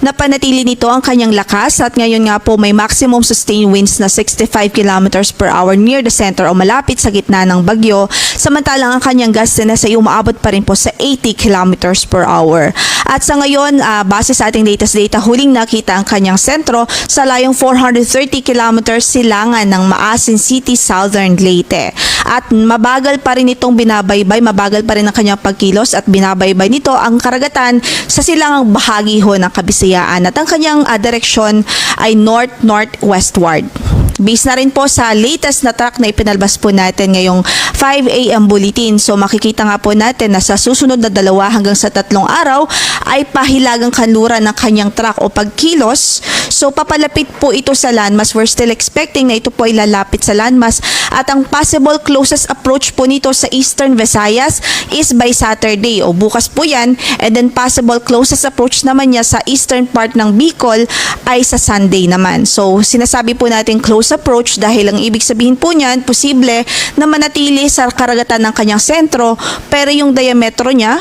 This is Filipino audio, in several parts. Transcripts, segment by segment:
Napanatili nito ang kanyang lakas at ngayon nga po may maximum sustained winds na 65 kilometers per hour near the center o malapit sa gitna ng bagyo. Samantalang ang kanyang gustiness ay umaabot pa rin po sa 80 kilometers per hour. At sa ngayon, base sa ating latest data, huling nakita ang kanyang sentro sa layong 430 kilometers silangan ng Maasin City, Southern Leyte. At mabagal pa rin itong binabaybay, mabagal pa rin ang kanyang pagkilos at binabaybay nito ang karagatan sa silangang bahagi ho ng Kabisayaan at ang kanyang direksyon ay north-northwestward. Based na rin po sa latest na track na ipinalabas po natin ngayong 5 a.m. bulletin. So makikita nga po natin na sa susunod na 2 hanggang sa 3 araw ay pahilagang kanluran ng kanyang track o pagkilos. So papalapit po ito sa landmass. We're still expecting na ito po ay lalapit sa landmass at ang possible closest approach po nito sa Eastern Visayas is by Saturday o bukas po yan, and then possible closest approach naman niya sa eastern part ng Bicol ay sa Sunday naman. So sinasabi po natin close approach dahil ang ibig sabihin po niyan, posible na manatili sa karagatan ng kanyang sentro pero yung diametro niya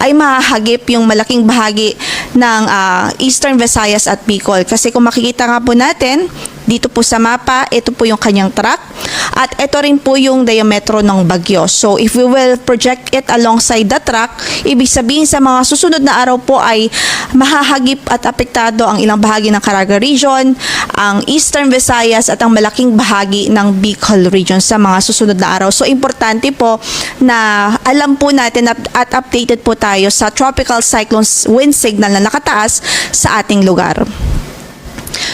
ay mahahagip yung malaking bahagi ng Eastern Visayas at Bicol. Kasi kung makikita nga po natin, dito po sa mapa, ito po yung kanyang track at ito rin po yung diametro ng bagyo. So if we will project it alongside the track, ibig sabihin sa mga susunod na araw po ay mahahagip at apektado ang ilang bahagi ng Caraga Region, ang Eastern Visayas at ang malaking bahagi ng Bicol Region sa mga susunod na araw. So importante po na alam po natin at updated po tayo sa tropical cyclone wind signal na nakataas sa ating lugar.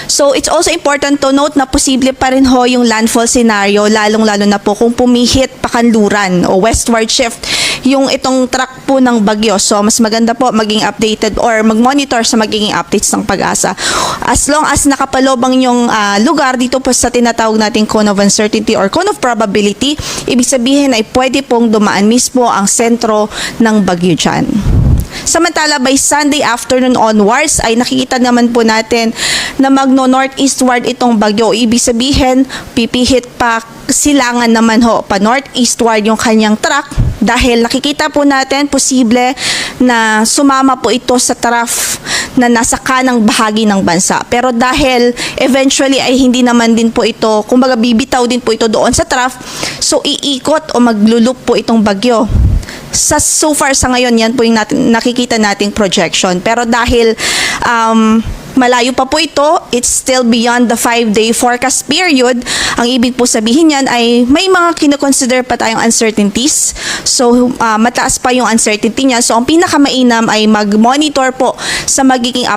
So, it's also important to note na posible pa rin ho yung landfall scenario, lalong-lalo na po kung pumihit pakanluran o westward shift yung itong track po ng bagyo. So, mas maganda po maging updated or mag-monitor sa magiging updates ng Pag-asa. As long as nakapalobang yung lugar dito po sa tinatawag nating cone of uncertainty or cone of probability, ibig sabihin ay pwede pong dumaan mismo ang sentro ng bagyo dyan. Samantala, by Sunday afternoon onwards, ay nakikita naman po natin na magno-northeastward itong bagyo. Ibig sabihin, pipihit pa silangan naman ho, pa northeastward yung kanyang track dahil nakikita po natin posible na sumama po ito sa trough na nasa kanang bahagi ng bansa. Pero dahil eventually ay hindi naman din po ito, kumbaga bibitaw din po ito doon sa trough, so iikot o maglulup po itong bagyo. So far sa ngayon, yan po yung nakikita nating projection. Pero dahil malayo pa po ito, it's still beyond the 5-day forecast period. Ang ibig po sabihin yan ay may mga kinoconsider pa tayong uncertainties. So, mataas pa yung uncertainty niya. So, ang pinakamainam ay mag-monitor po sa magiging